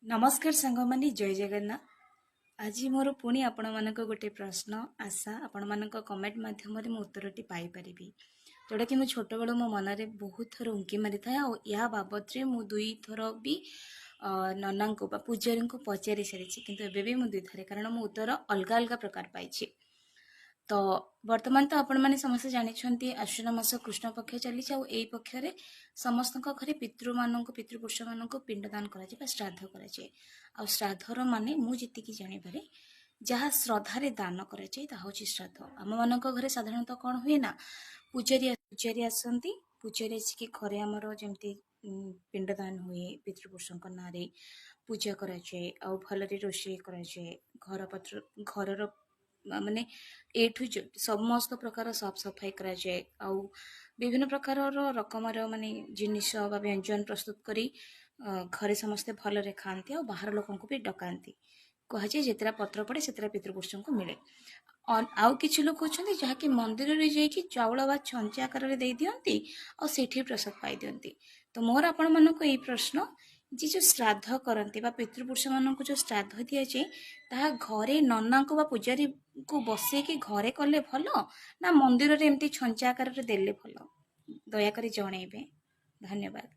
नमस्कार सांगमानी जय जगन्नाथ। आज मोर पुणी आपण मानक गोटे प्रश्न आशा आपण मानक कमेंट माध्यम मु उत्तरटी पाई परिबी जोटा कि मु छोट बेलू मो मन में बहुत थर उंकी मारी था या बाबद मु दुई थर भी नना को पूजारी को पचारि सारी किंतु एबे भी मु दुई थरे कारण मु उत्तर अलग अलग प्रकार पाई। तो वर्तमान तो आपण मैंने समस्त जानते आश्विन मास कृष्ण पक्ष चली पक्षरे समस्त घरे पितृ मान पितृपुरुष मान पिंडदान कर श्राद्ध कर श्राद्धर मान मुझी जापर जहाँ श्रद्धार दान कर श्राद्ध आम मान घरे साधारणतः कौन हुए ना पूजारी आसती पूजारी आसिक घरे आमर जमी पिंडदान हुए पितृपुरुष ना पूजा कराए भलरे रोषे कराए घर पत्र घर माने एठू समस्त प्रकार साफ सफाई कराए विभिन्न प्रकार रकम माने जिनिस व्यंजन प्रस्तुत करी घरे समस्ते भलरे खाती और बाहर लोक भी डकाती कहुए जितरा पत्र पड़े से पितृपुरुष को मिले। आउ किछि लोक अच्छा जहाँकि मंदिर में जाकि चाउल बा छंचा आकार दे दियंती और सेठी प्रसाद पाई दियंती। तो मोर आपण मानक यही प्रश्न जी जो श्राद्ध करती पितृपुरुष मान जो श्राद्ध दि जाए ता घरे नना को पूजारी को बसैकी घरे कले भल ना मंदिर में एमती छंचा आकार देले भल दयाकोरी जणेबे। धन्यवाद।